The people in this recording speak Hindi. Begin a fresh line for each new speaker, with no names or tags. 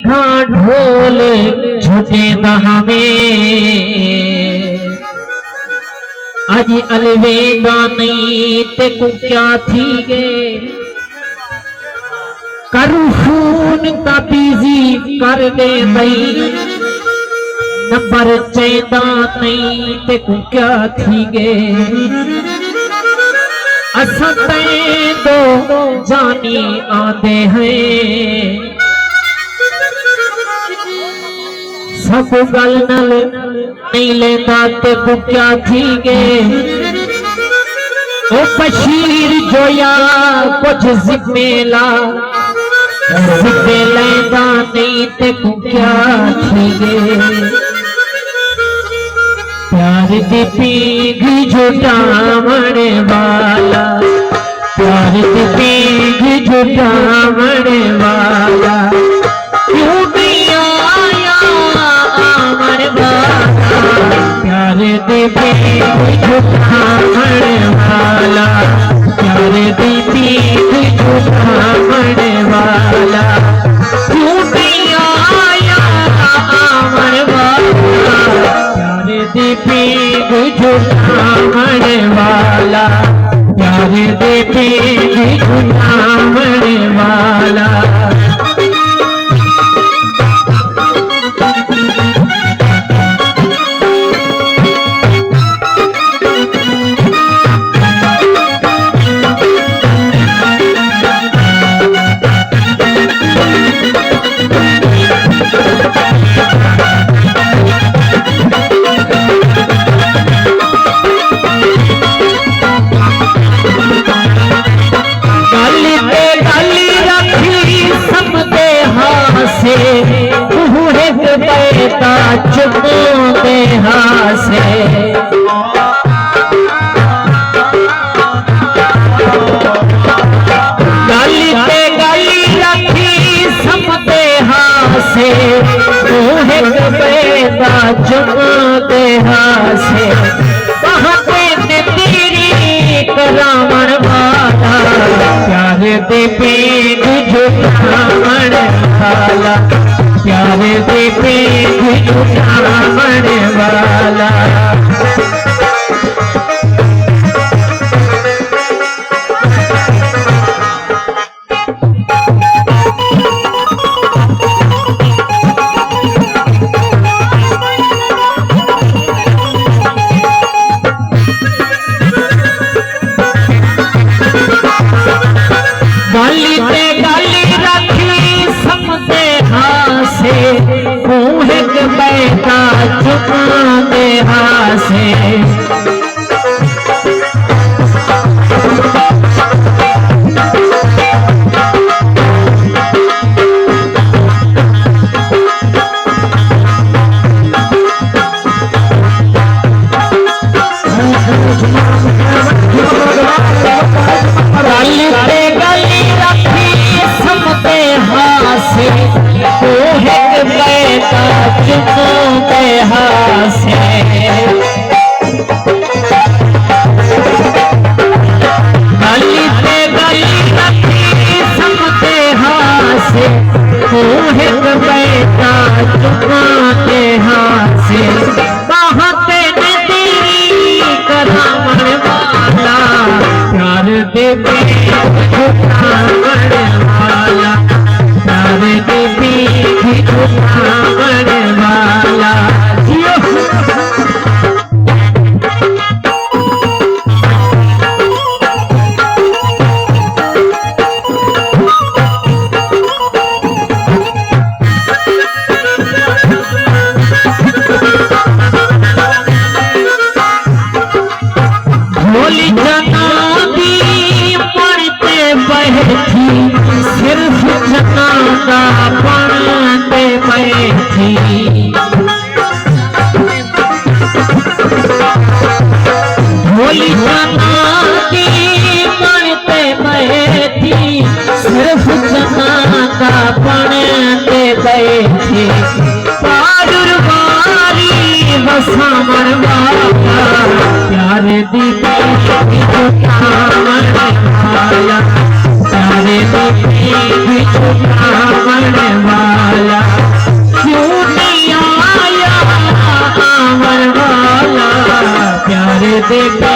हाँ ढोल झूठे हमें आज अलवेदा नहीं ते को क्या थी गे करू खून का बिजी कर दे भाई नंबर चेदा नहीं ते को क्या थी गे असतें दो जानी आते हैं सब गल नल नहीं लेता ते को क्या थी गे ओ बशीर जो या कुछ जिम्मेला जिम्मे लेता नहीं ते को क्या थी गे प्यार दी पीघ झुटावण वाला प्यार दी पीघ झुटावण वाला क्यों नहीं आया आमर वाला प्यार दी पीघ झुटावण वाला प्यार दी पीघ झुटावण वाला क्यों नहीं आया आमर वाला प्यार पीघ झुटावण वाला प्यार दे पीघ झुटावण वाला चुपो दे हासे गली पे गली रखी सब दे हासे बेटा चुपो दे हासे कहते ने तेरी करावण वाला प्यार दे पीघ झुटावण वाला प्यार दे पीघ झुटावण वाला गली पे गली रखी समझे हासे एक बैठा चुपा दे हासे सिर्फ जना का पढ़ते बैठी भोली जना की पढ़ते बैठी सिर्फ जना का पढ़ते बैठी पाडुर बारी बसामर बाबा प्यार दी प्यारे दी वाला दे पे